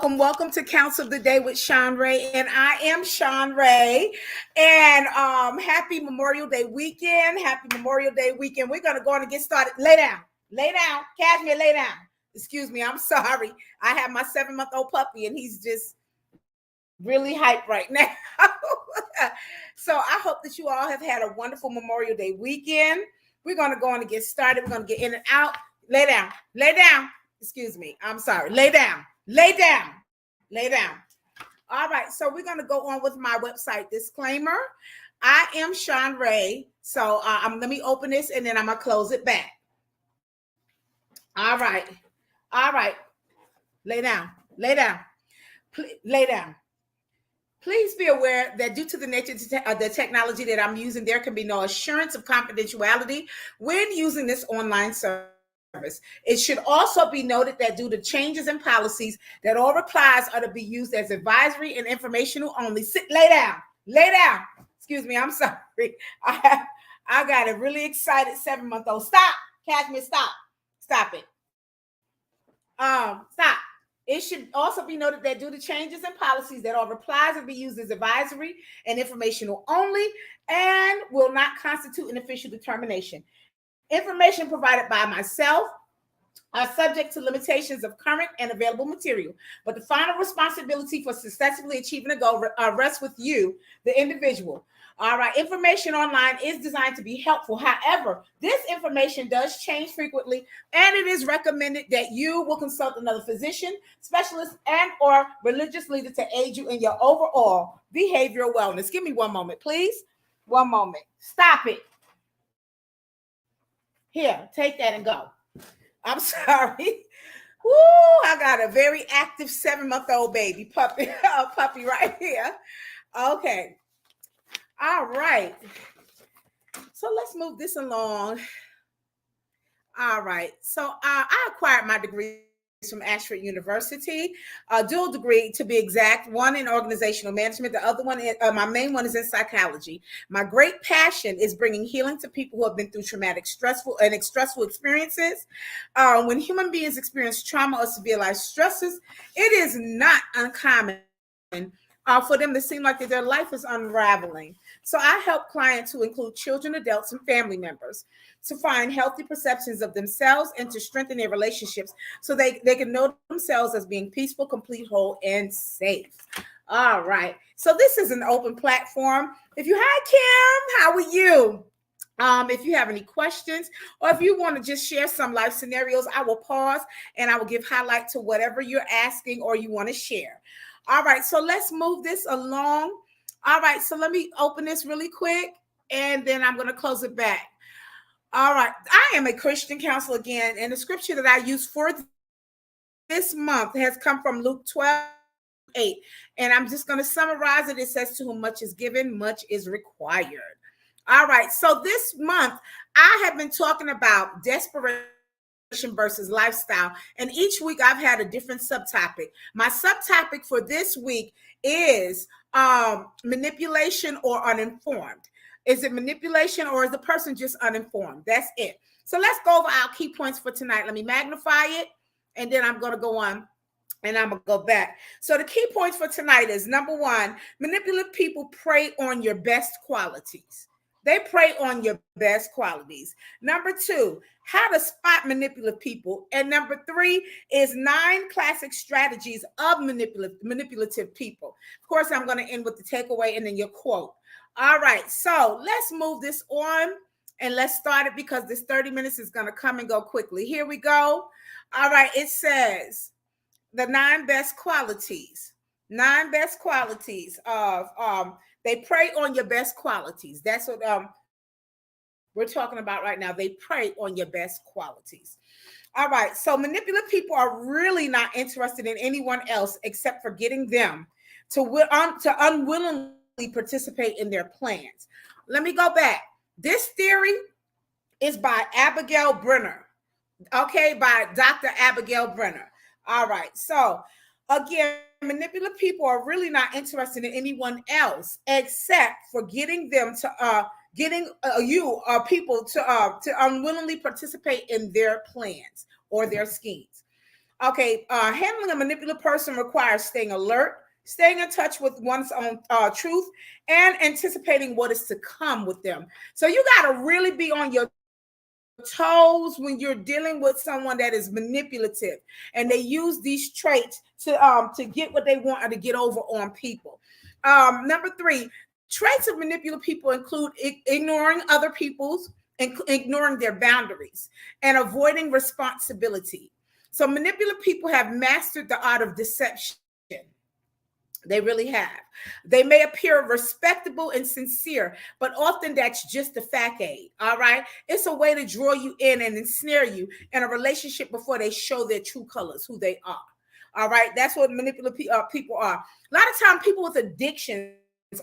Welcome to Counsel of the Day with Shanrae, and I am Shanrae. And happy Memorial Day weekend. Happy Memorial Day weekend. We're gonna go on and get started. Lay down, Cashmere, lay down. Excuse me, I'm sorry. I have my 7-month-old puppy, and he's just really hyped right now. So I hope that you all have had a wonderful Memorial Day weekend. We're gonna go on and get started. We're gonna get in and out. Lay down. Excuse me. I'm sorry. Lay down. All right, so we're going to go on with my website disclaimer. I am Shanrae. So let me open this and then I'm going to close it back. All right. Lay down. Lay down. Please be aware that due to the nature of the technology that I'm using, there can be no assurance of confidentiality when using this online service. It should also be noted that due to changes in policies, that all replies are to be used as advisory and informational only. Lay down. Excuse me, I'm sorry. I got a really excited 7-month-old. Stop, Cashmere, stop it. Stop. It should also be noted that due to changes in policies, that all replies will be used as advisory and informational only and will not constitute an official determination. Information provided by myself are subject to limitations of current and available material, but the final responsibility for successfully achieving a goal rests with you, the individual. All right, information online is designed to be helpful. However, this information does change frequently, and it is recommended that you will consult another physician, specialist, and or religious leader to aid you in your overall behavioral wellness. Give me one moment, please. One moment. Stop it. Here, take that and go. I'm sorry. Woo, I got a very active 7-month-old baby puppy right here. Okay. All right. So let's move this along. All right. So I acquired my degree from Ashford University, a dual degree to be exact, one in organizational management, the other one, my main one is in psychology. My great passion is bringing healing to people who have been through traumatic, stressful experiences. When human beings experience trauma or severe life stresses, it is not uncommon for them to seem like that their life is unraveling. So I help clients who include children, adults, and family members to find healthy perceptions of themselves and to strengthen their relationships so they can know themselves as being peaceful, complete, whole, and safe. All right. So this is an open platform. Hi, Kim, how are you? If you have any questions or if you want to just share some life scenarios, I will pause and I will give highlight to whatever you're asking or you want to share. All right, so let's move this along. All right, so let me open this really quick and then I'm going to close it back. All right, I am a Christian counselor again, and the scripture that I use for this month has come from Luke 12:8, and I'm just going to summarize it. It says, to whom much is given, much is required. All right, so this month I have been talking about desperation versus lifestyle, and each week I've had a different subtopic. My subtopic for this week is manipulation or uninformed. Is it manipulation or is the person just uninformed? That's it. So let's go over our key points for tonight. Let me magnify it, and then I'm going to go on and I'm going to go back. So the key points for tonight is, number one, manipulative people prey on your best qualities. They prey on your best qualities. Number two, how to spot manipulative people. And number three is 9 classic strategies of manipulative people. Of course, I'm going to end with the takeaway and then your quote. All right, so let's move this on and let's start it because this 30 minutes is going to come and go quickly. Here we go. All right, it says the 9 best qualities. 9 best qualities of they prey on your best qualities. That's what we're talking about right now. They prey on your best qualities. All right, so manipulative people are really not interested in anyone else except for getting them to unwillingly participate in their plans. Let me go back. This theory is by Abigail Brenner. Okay, by Dr. Abigail Brenner. All right, so again, manipulative people are really not interested in anyone else except for getting them to people to unwillingly participate in their plans or their schemes. Okay, handling a manipulative person requires staying alert, staying in touch with one's own truth, and anticipating what is to come with them. So you got to really be on your toes when you're dealing with someone that is manipulative, and they use these traits to get what they want or to get over on people. Number three, traits of manipulative people include ignoring other people's, ignoring their boundaries, and avoiding responsibility. So manipulative people have mastered the art of deception. They really have. They may appear respectable and sincere, but often that's just a facade. All right. It's a way to draw you in and ensnare you in a relationship before they show their true colors, who they are. All right. That's what manipulative people are. A lot of times, people with addictions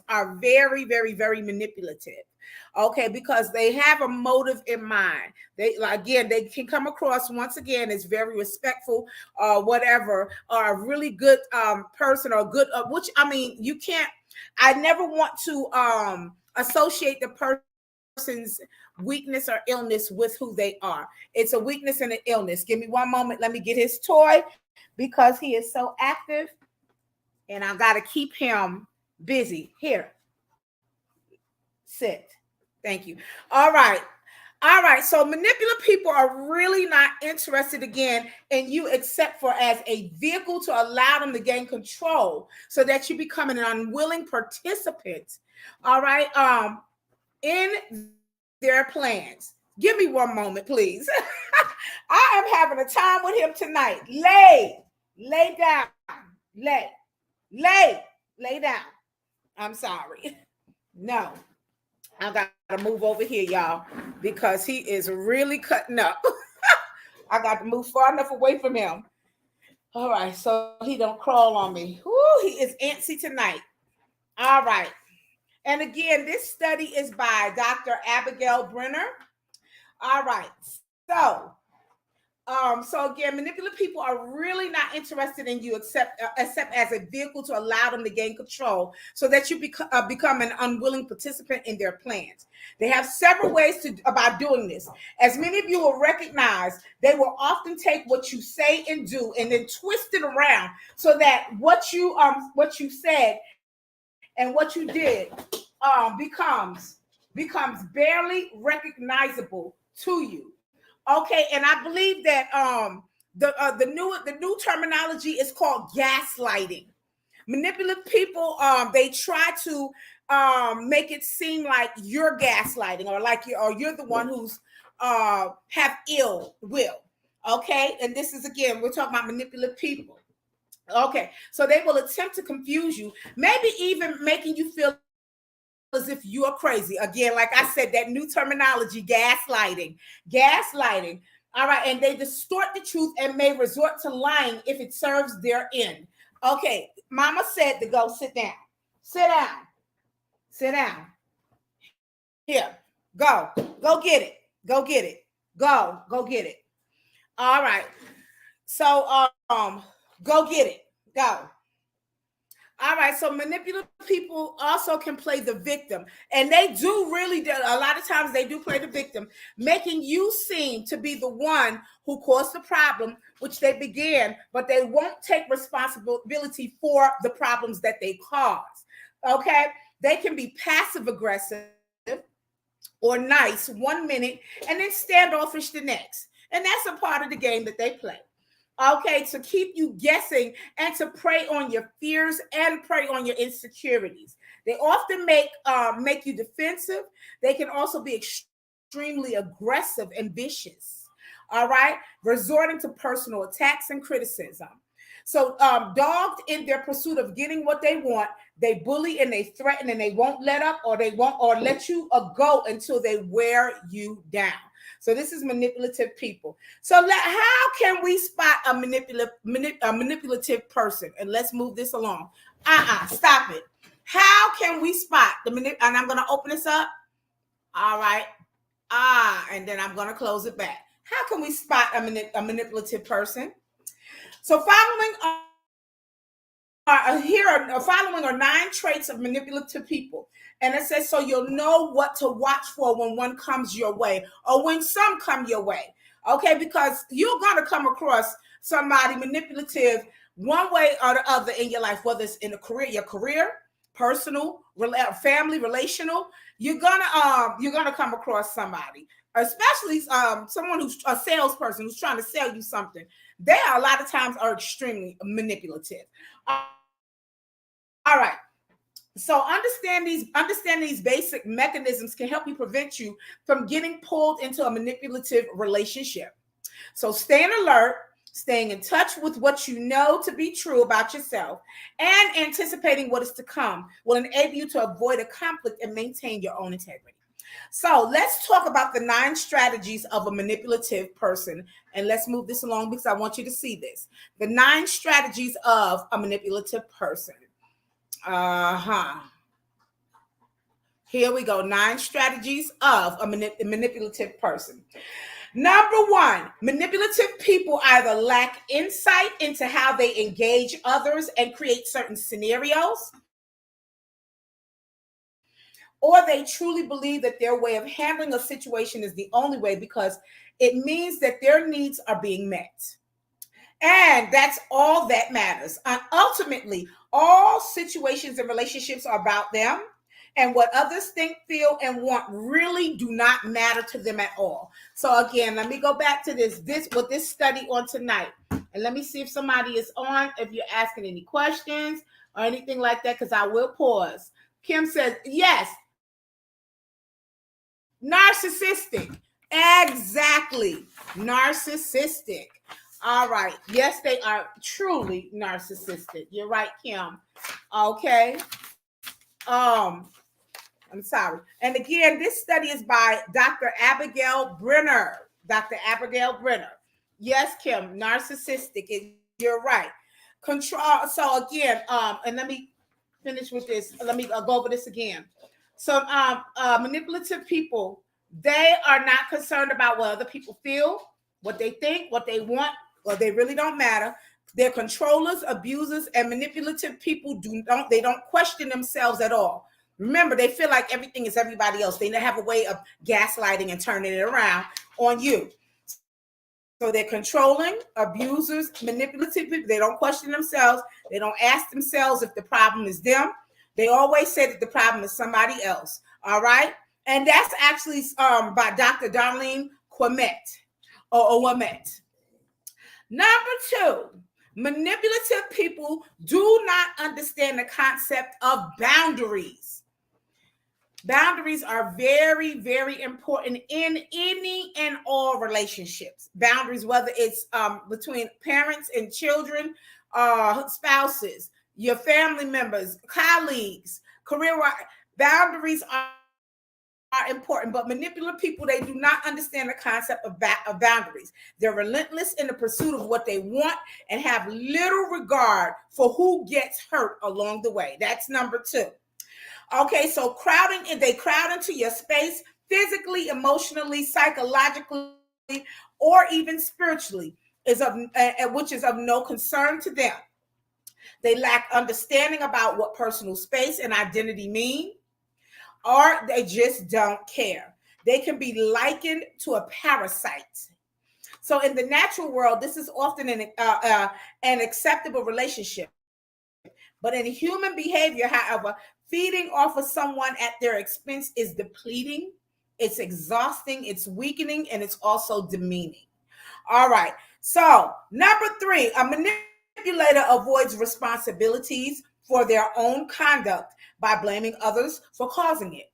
are very, very, very manipulative. Okay, because they have a motive in mind. They, again, they can come across once again as very respectful or whatever, or a really good person, or good which, I mean, you can't, I never want to associate the person's weakness or illness with who they are. It's a weakness and an illness. Give me one moment. Let me get his toy because he is so active and I got to keep him busy. Here, sit. Thank you. All right. All right. So manipulative people are really not interested again in you except for as a vehicle to allow them to gain control so that you become an unwilling participant. All right. In their plans. Give me one moment, please. I am having a time with him tonight. Lay down. Lay down. I'm sorry. No. I got to move over here, y'all, because he is really cutting up. I got to move far enough away from him. All right, so he don't crawl on me. Woo, he is antsy tonight. All right. And again, this study is by Dr. Abigail Brenner. All right. So again, manipulative people are really not interested in you except as a vehicle to allow them to gain control so that you become an unwilling participant in their plans. They have several ways about doing this. As many of you will recognize, they will often take what you say and do and then twist it around so that what you said and what you did becomes barely recognizable to you. Okay, and I believe that the new terminology is called gaslighting. Manipulative people, they try to make it seem like you're gaslighting, or like you're the one who's have ill will. Okay, and this is, again, we're talking about manipulative people. Okay, so they will attempt to confuse you, maybe even making you feel as if you are crazy. Again, like I said, that new terminology, gaslighting. All right, and they distort the truth and may resort to lying if it serves their end. Okay, Mama said to go sit down. Sit down. Here, go get it. Go get it. Go get it. All right. So go get it. Go. All right, so manipulative people also can play the victim, and they do really do. A lot of times they do play the victim, making you seem to be the one who caused the problem, which they began, but they won't take responsibility for the problems that they caused. Okay, they can be passive aggressive or nice 1 minute and then standoffish the next, and that's a part of the game that they play. Okay, to keep you guessing and to prey on your fears and prey on your insecurities. They often make you defensive. They can also be extremely aggressive and vicious. All right, resorting to personal attacks and criticism. So, dogged in their pursuit of getting what they want, they bully and they threaten and they won't let up, or they won't or let you go until they wear you down. So this is manipulative people. So how can we spot a manipulative person? And let's move this along. Stop it. How can we spot the and I'm going to open this up. All right. And then I'm going to close it back. How can we spot a manipulative person? So following are 9 traits of manipulative people. And it says, so you'll know what to watch for when one comes your way, or when some come your way. Okay, because you're going to come across somebody manipulative one way or the other in your life, whether it's in a career, your career, personal, family, relational, you're gonna come across somebody, especially someone who's a salesperson who's trying to sell you something. They are a lot of times are extremely manipulative. All right. So understanding these basic mechanisms can help you prevent you from getting pulled into a manipulative relationship. So staying alert, staying in touch with what you know to be true about yourself, and anticipating what is to come will enable you to avoid a conflict and maintain your own integrity. So let's talk about the 9 strategies of a manipulative person. And let's move this along because I want you to see this. The 9 strategies of a manipulative person. Here we go. 9 strategies of a manipulative person. Number 1, manipulative people either lack insight into how they engage others and create certain scenarios, or they truly believe that their way of handling a situation is the only way because it means that their needs are being met. And that's all that matters. And ultimately, all situations and relationships are about them. And what others think, feel, and want really do not matter to them at all. So again, let me go back to this study on tonight. And let me see if somebody is on, if you're asking any questions or anything like that, because I will pause. Kim says, yes, narcissistic. Exactly. Narcissistic. All right. Yes, they are truly narcissistic. You're right, Kim. Okay. I'm sorry. And again, this study is by Dr. Abigail Brenner. Dr. Abigail Brenner. Yes, Kim, narcissistic. You're right. Control. So again, and let me finish with this. Let me go over this again. So manipulative people, they are not concerned about what other people feel, what they think, what they want, or they really don't matter. They're controllers, abusers, and manipulative people they don't question themselves at all. Remember, they feel like everything is everybody else. They have a way of gaslighting and turning it around on you. So they're controlling, abusers, manipulative people. They don't question themselves. They don't ask themselves if the problem is them. They always say that the problem is somebody else. All right? And that's actually by Dr. Darlene Quamet or Wamet. Number 2, manipulative people do not understand the concept of boundaries. Boundaries are very, very important in any and all relationships. Boundaries, whether it's between parents and children, spouses, your family members, colleagues, career. Boundaries are important, but manipulative people, they do not understand the concept of boundaries. They're relentless in the pursuit of what they want and have little regard for who gets hurt along the way. That's number 2. Okay, so they crowd into your space physically, emotionally, psychologically, or even spiritually, which is of no concern to them. They lack understanding about what personal space and identity mean, or they just don't care. They can be likened to a parasite. So in the natural world, this is often an acceptable relationship. But in human behavior, however, feeding off of someone at their expense is depleting, it's exhausting, it's weakening, and it's also demeaning. All right. So number 3, a manipulator avoids responsibilities for their own conduct by blaming others for causing it.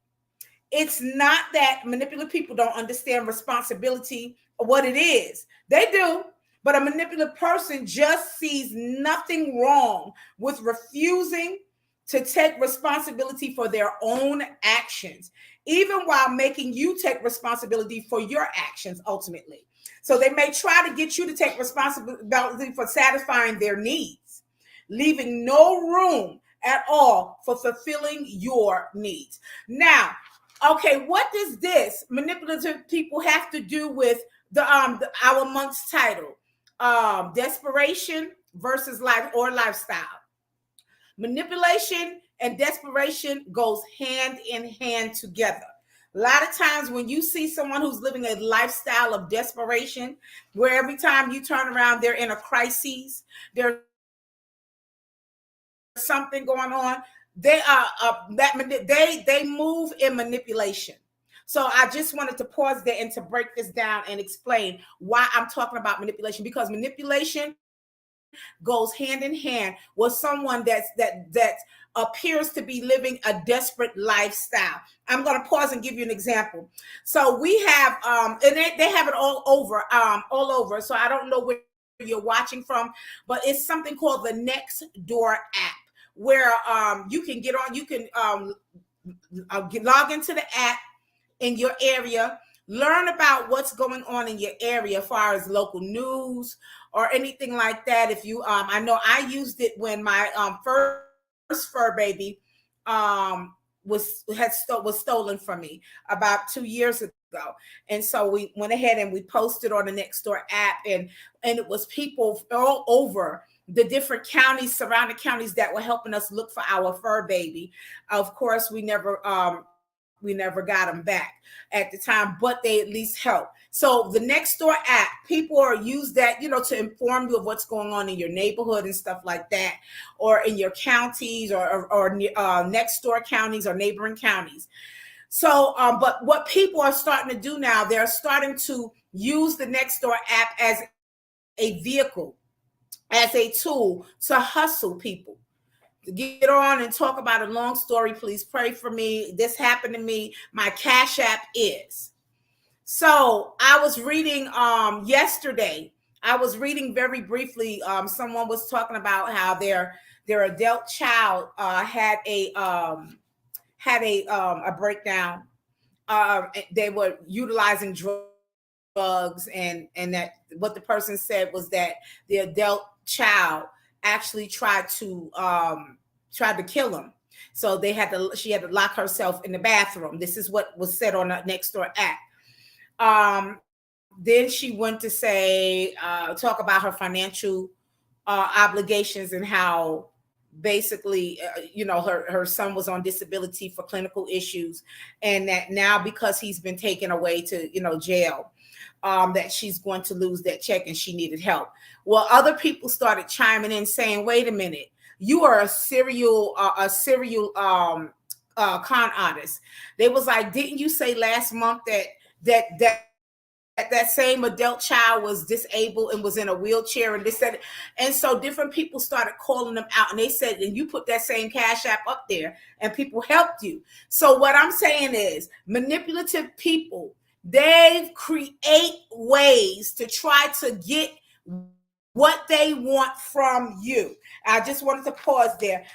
It's not that manipulative people don't understand responsibility or what it is. They do. But a manipulative person just sees nothing wrong with refusing to take responsibility for their own actions, even while making you take responsibility for your actions ultimately. So they may try to get you to take responsibility for satisfying their needs, leaving no room at all for fulfilling your needs. Now, okay, what does this manipulative people have to do with our month's title? Desperation versus life or lifestyle. Manipulation and desperation goes hand in hand together. A lot of times when you see someone who's living a lifestyle of desperation, where every time you turn around, they're in a crisis, there's something going on. They are they move in manipulation. So I just wanted to pause there and to break this down and explain why I'm talking about manipulation, because manipulation goes hand in hand with someone that appears to be living a desperate lifestyle. I'm going to pause and give you an example. So we have and they have it all over. So I don't know where you're watching from, but it's something called the Next Door app, where you can get on, you can log into the app in your area, learn about what's going on in your area as far as local news or anything like that. If you I know I used it when my first fur baby was stolen from me about 2 years ago. And so we went ahead and we posted on the Nextdoor app, and it was people all over the different counties, surrounding counties, that were helping us look for our fur baby. Of course, we never got them back at the time, but they at least helped. So the Nextdoor app, people are use that, to inform you of what's going on in your neighborhood and stuff like that, or in your counties, or next door counties or neighboring counties. So, but what people are starting to do now, they're starting to use the Nextdoor app as a vehicle, as a tool to hustle people, to get on and talk about a long story. Please pray for me. This happened to me. My Cash App is. So I was reading yesterday. I was reading very briefly. Someone was talking about how their adult child had a breakdown. They were utilizing drugs, and that what the person said was that the adult child actually tried to kill him. So she had to lock herself in the bathroom. This is what was said on the Nextdoor app. Then she went to say, talk about her financial obligations, and how basically, her son was on disability for clinical issues, and that now, because he's been taken away to, jail, that she's going to lose that check and she needed help. Well, other people started chiming in saying, wait a minute, you are a serial con artist. They was like, didn't you say last month that same adult child was disabled and was in a wheelchair? And they said, and so different people started calling them out, and they said, and you put that same Cash App up there and people helped you. So what I'm saying is, manipulative people, they create ways to try to get what they want from you. I just wanted to pause there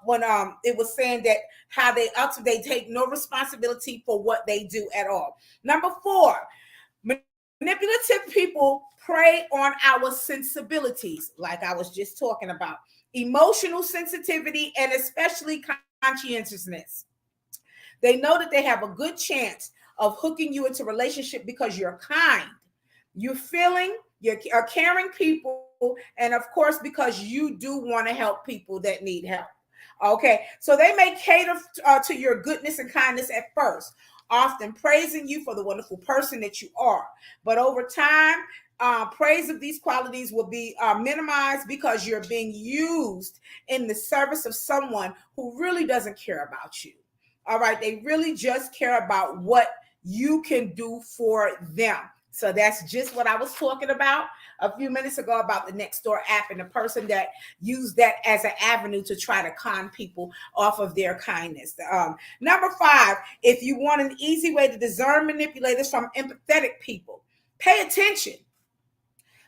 when it was saying that how they take no responsibility for what they do at all. Number 4, manipulative people prey on our sensibilities, like I was just talking about, emotional sensitivity, and especially conscientiousness. They know that they have a good chance of hooking you into relationship because you're kind, you're feeling, you're caring people, and of course because you do want to help people that need help. Okay, so they may cater to your goodness and kindness at first, often praising you for the wonderful person that you are. But over time, praise of these qualities will be minimized because you're being used in the service of someone who really doesn't care about you. All right, they really just care about what you can do for them. So that's just what I was talking about a few minutes ago about the Nextdoor app and the person that used that as an avenue to try to con people off of their kindness. Number 5, if you want an easy way to discern manipulators from empathetic people, pay attention.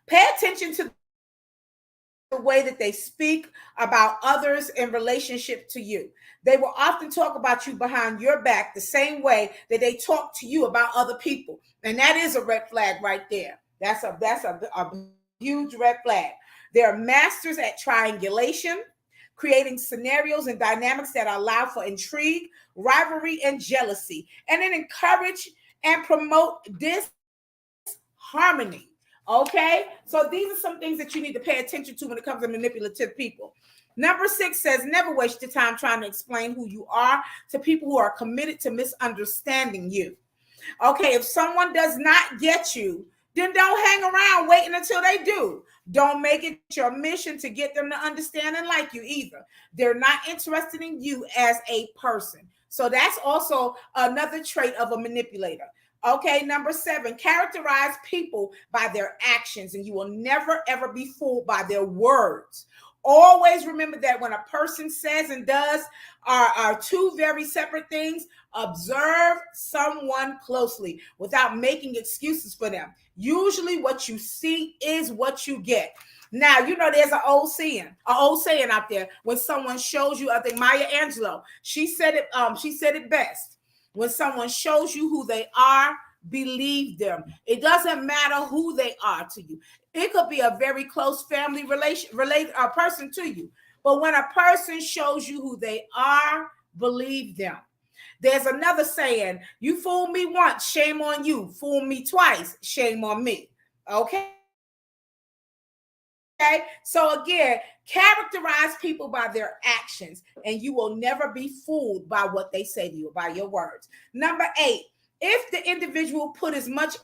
Pay attention to the way that they speak about others in relationship to you. They will often talk about you behind your back the same way that they talk to you about other people. And that is a red flag right there. That's a huge red flag. They're masters at triangulation, creating scenarios and dynamics that allow for intrigue, rivalry, and jealousy, and then encourage and promote disharmony. Okay, so these are some things that you need to pay attention to when it comes to manipulative people. Number 6 says, never waste your time trying to explain who you are to people who are committed to misunderstanding you. Okay, if someone does not get you, then don't hang around waiting until they do. Don't make it your mission to get them to understand and like you either. They're not interested in you as a person. So that's also another trait of a manipulator. Okay, number 7, characterize people by their actions, and you will never ever be fooled by their words. Always remember that when a person says and does are two very separate things. Observe someone closely without making excuses for them. Usually what you see is what you get. Now, you know, there's an old saying out there. When someone shows you, I think Maya Angelou, she said it best. When someone shows you who they are, believe them. It doesn't matter who they are to you. It could be a very close family related person to you. But when a person shows you who they are, believe them. There's another saying, you fool me once, shame on you. Fool me twice, shame on me. Okay? So again, characterize people by their actions, and you will never be fooled by what they say to you, by your words. Number 8, if the individual put as much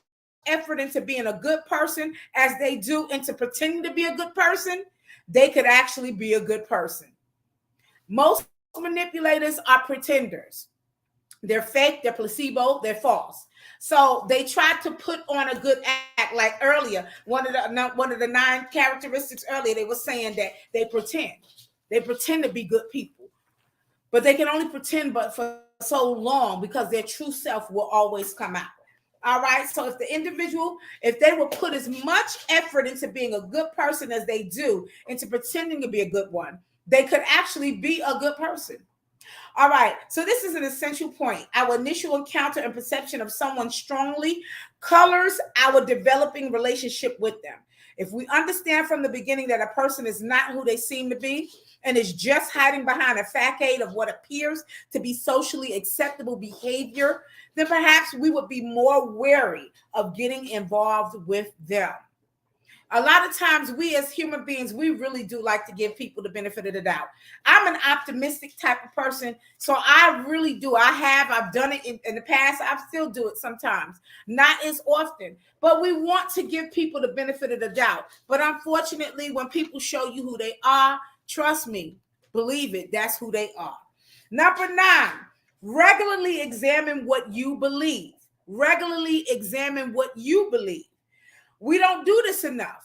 effort into being a good person as they do into pretending to be a good person, they could actually be a good person. Most manipulators are pretenders. They're fake, they're placebo, they're false. So they try to put on a good act. Like earlier, one of the 9 characteristics earlier, they were saying that they pretend to be good people, but they can only pretend but for so long, because their true self will always come out. All right. So if they will put as much effort into being a good person as they do into pretending to be a good one, they could actually be a good person. All right, so this is an essential point. Our initial encounter and perception of someone strongly colors our developing relationship with them. If we understand from the beginning that a person is not who they seem to be and is just hiding behind a facade of what appears to be socially acceptable behavior, then perhaps we would be more wary of getting involved with them. A lot of times we as human beings, we really do like to give people the benefit of the doubt. I'm an optimistic type of person, so I really do. I've done it in the past. I still do it sometimes, not as often, but we want to give people the benefit of the doubt. But unfortunately, when people show you who they are, trust me, believe it, that's who they are. Number 9, regularly examine what you believe. Regularly examine what you believe. We don't do this enough.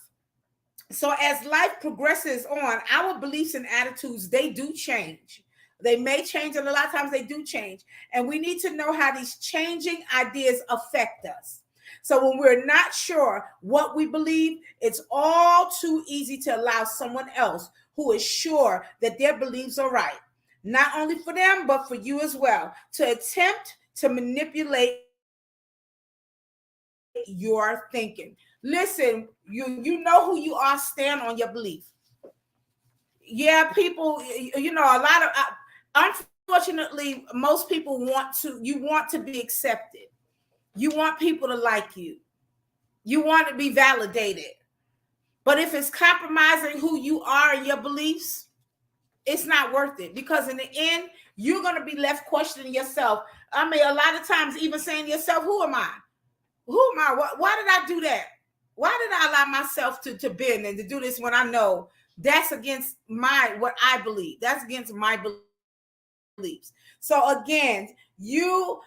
So as life progresses on, our beliefs and attitudes, they do change. They may change, and a lot of times they do change. And we need to know how these changing ideas affect us. So when we're not sure what we believe, it's all too easy to allow someone else who is sure that their beliefs are right, not only for them, but for you as well, to attempt to manipulate your thinking. Listen, you know who you are, stand on your belief. Yeah, people, a lot of unfortunately, most people want to be accepted. You want people to like you. You want to be validated. But if it's compromising who you are and your beliefs, it's not worth it, because in the end, you're going to be left questioning yourself. I mean, a lot of times even saying to yourself, who am I? Who am I? Why did I do that? Why did I allow myself to bend and to do this when I know that's against what I believe? That's against my beliefs. So again, you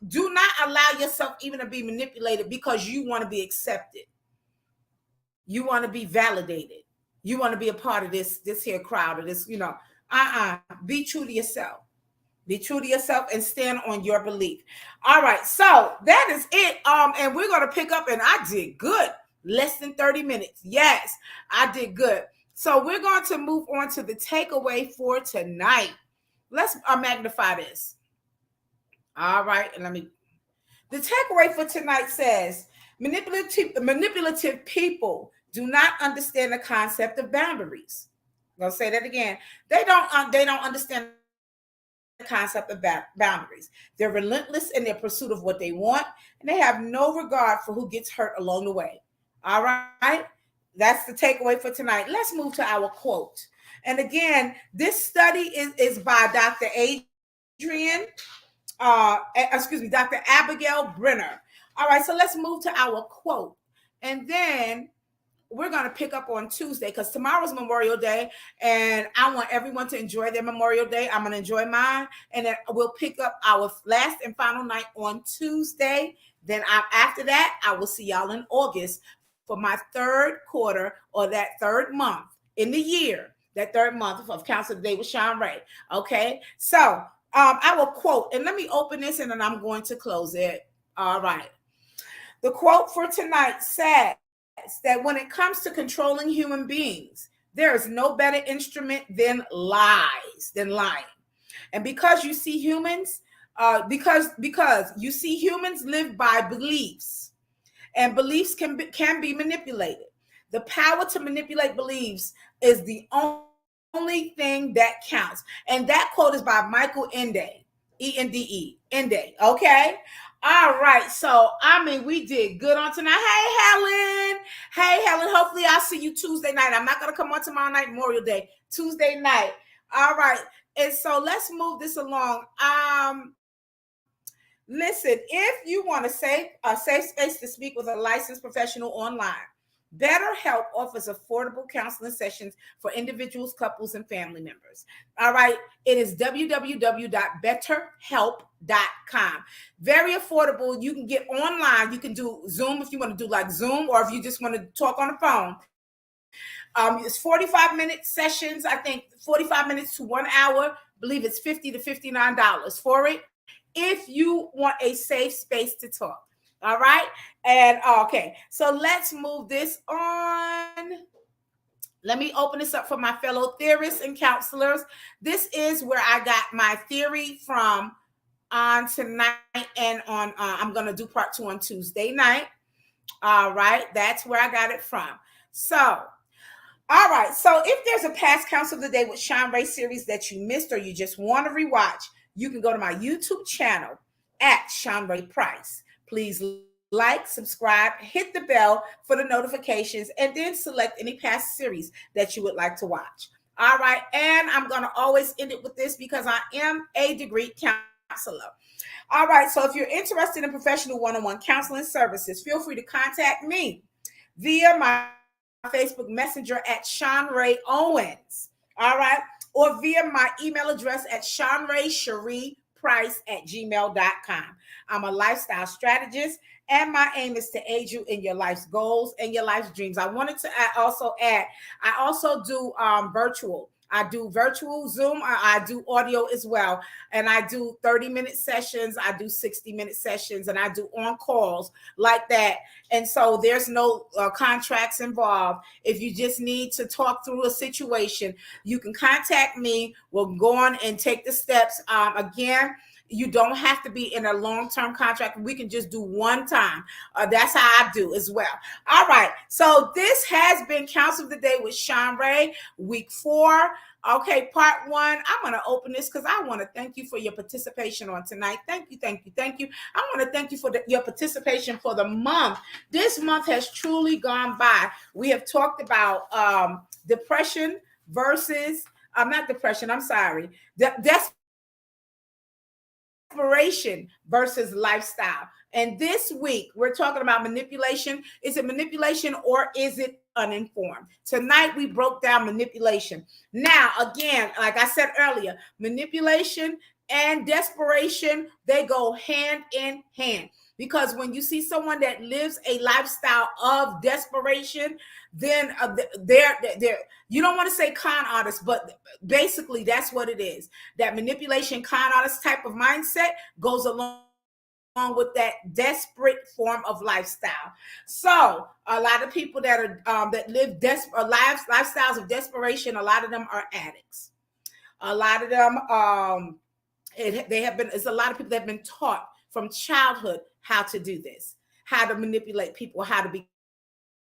do not allow yourself even to be manipulated because you want to be accepted. You want to be validated. You want to be a part of this here crowd, or this, be true to yourself. Be true to yourself and stand on your belief. All right, so that is it. And we're gonna pick up, and I did good. Less than 30 minutes. Yes, I did good. So we're going to move on to the takeaway for tonight. Let's magnify this. All right, and the takeaway for tonight says manipulative people do not understand the concept of boundaries. I'm gonna say that again. They don't understand the concept of boundaries. They're relentless in their pursuit of what they want, and they have no regard for who gets hurt along the way. All right. That's the takeaway for tonight. Let's move to our quote. And again, this study is by Dr. Adrian, Dr. Abigail Brenner. All right, so let's move to our quote. And then we're going to pick up on Tuesday because tomorrow's Memorial Day, and I want everyone to enjoy their Memorial Day. I'm going to enjoy mine, and then we'll pick up our last and final night on Tuesday. Then after that, I will see y'all in August for my third quarter or that third month in the year, that third month of Counsel Today with Shanrae. Okay, so I will quote, and let me open this, and then I'm going to close it. All right. The quote for tonight says that when it comes to controlling human beings, there is no better instrument than lies, than lying. And because you see humans, because you see humans live by beliefs, and beliefs can be manipulated. The power to manipulate beliefs is the only thing that counts. And that quote is by Michael Ende, Ende. Okay. All right. So, I mean, we did good on tonight. Hey, Helen. Hey, Helen. Hopefully, I'll see you Tuesday night. I'm not going to come on tomorrow night, Memorial Day, Tuesday night. All right. And so let's move this along. Listen, if you want a safe space to speak with a licensed professional online, BetterHelp offers affordable counseling sessions for individuals, couples, and family members. All right. It is www.betterhelp.com. Very affordable. You can get online. You can do Zoom if you want to do like Zoom, or if you just want to talk on the phone. It's 45-minute sessions. I think 45 minutes to 1 hour. I believe it's $50 to $59 for it, if you want a safe space to talk. All right. And okay, so let's move this on. Let me open this up for my fellow theorists and counselors. This is where I got my theory from on tonight, and on I'm going to do part 2 on Tuesday night. All right. That's where I got it from. So, all right. So if there's a past Counsel of the Day with Shanrae series that you missed or you just want to rewatch, you can go to my YouTube channel at Shanrae Price. Please like, subscribe, hit the bell for the notifications, and then select any past series that you would like to watch. All right. And I'm going to always end it with this because I am a degree counselor. All right. So if you're interested in professional one-on-one counseling services, feel free to contact me via my Facebook Messenger at Shanrae Owens. All right. Or via my email address at shanrae.price@gmail.com. I'm a lifestyle strategist, and my aim is to aid you in your life's goals and your life's dreams. I wanted to also add, I also do virtual. I do virtual Zoom. I do audio as well. And I do 30-minute sessions. I do 60-minute sessions, and I do on calls like that. And so there's no contracts involved. If you just need to talk through a situation, you can contact me. We'll go on and take the steps. Again, you don't have to be in a long-term contract. We can just do one time. That's how I do as well. All right. So this has been Counsel of the Day with Shanrae, week 4. Okay, part 1. I'm going to open this because I want to thank you for your participation on tonight. Thank you, thank you, thank you. I want to thank you for your participation for the month. This month has truly gone by. We have talked about depression versus, not depression, I'm sorry. Desperation versus lifestyle. And this week, we're talking about manipulation. Is it manipulation or is it uninformed? Tonight, we broke down manipulation. Now, again, like I said earlier, manipulation and desperation, they go hand in hand. Because when you see someone that lives a lifestyle of desperation, then they're you don't want to say con artists, but basically that's what it is. That manipulation, con artist type of mindset goes along with that desperate form of lifestyle. So a lot of people that are that live lifestyles of desperation, a lot of them are addicts. A lot of them it's a lot of people that have been taught from childhood how to do this, how to manipulate people, how to be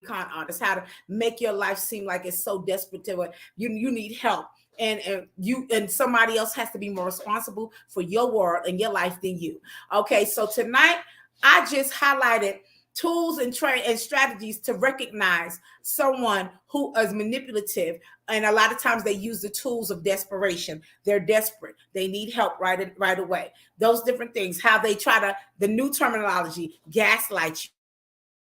con artists, how to make your life seem like it's so desperate to you need help, and somebody else has to be more responsible for your world and your life than you. Okay, so tonight I just highlighted tools and and strategies to recognize someone who is manipulative. And a lot of times they use the tools of desperation. They're desperate, they need help right away. Those different things, how they try to, the new terminology, gaslight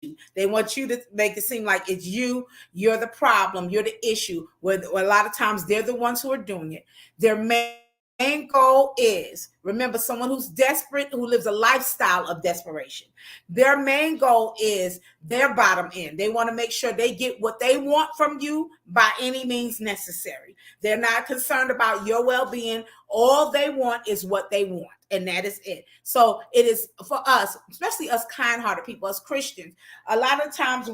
you. They want you to make it seem like it's you're the problem, you're the issue, where a lot of times they're the ones who are doing it. Their main goal is, remember, someone who's desperate, who lives a lifestyle of desperation. Their main goal is their bottom end. They want to make sure they get what they want from you by any means necessary. They're not concerned about your well-being. All they want is what they want, and that is it. So it is for us, especially us kind-hearted people, us Christians, a lot of times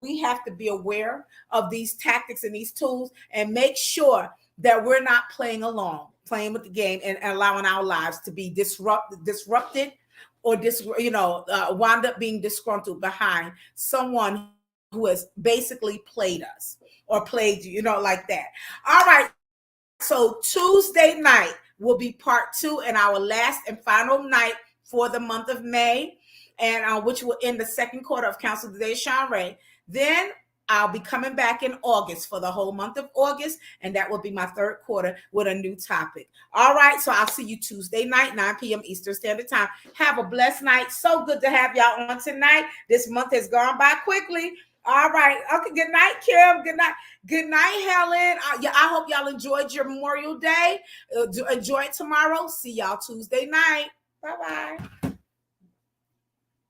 we have to be aware of these tactics and these tools and make sure that we're not playing along, playing with the game, and allowing our lives to be disrupted, or wound up being disgruntled behind someone who has basically played us or played you, like that. All right. So Tuesday night will be part 2 and our last and final night for the month of May, and which will end the second quarter of Counsel Today, Shanrae. Then I'll be coming back in August for the whole month of August, and that will be my third quarter with a new topic. All right, so I'll see you Tuesday night, 9 p.m. Eastern Standard Time. Have a blessed night. So good to have y'all on tonight. This month has gone by quickly. All right. Okay. Good night, Kim. Good night. Good night, Helen. I hope y'all enjoyed your Memorial Day. Enjoy it tomorrow. See y'all Tuesday night. Bye-bye.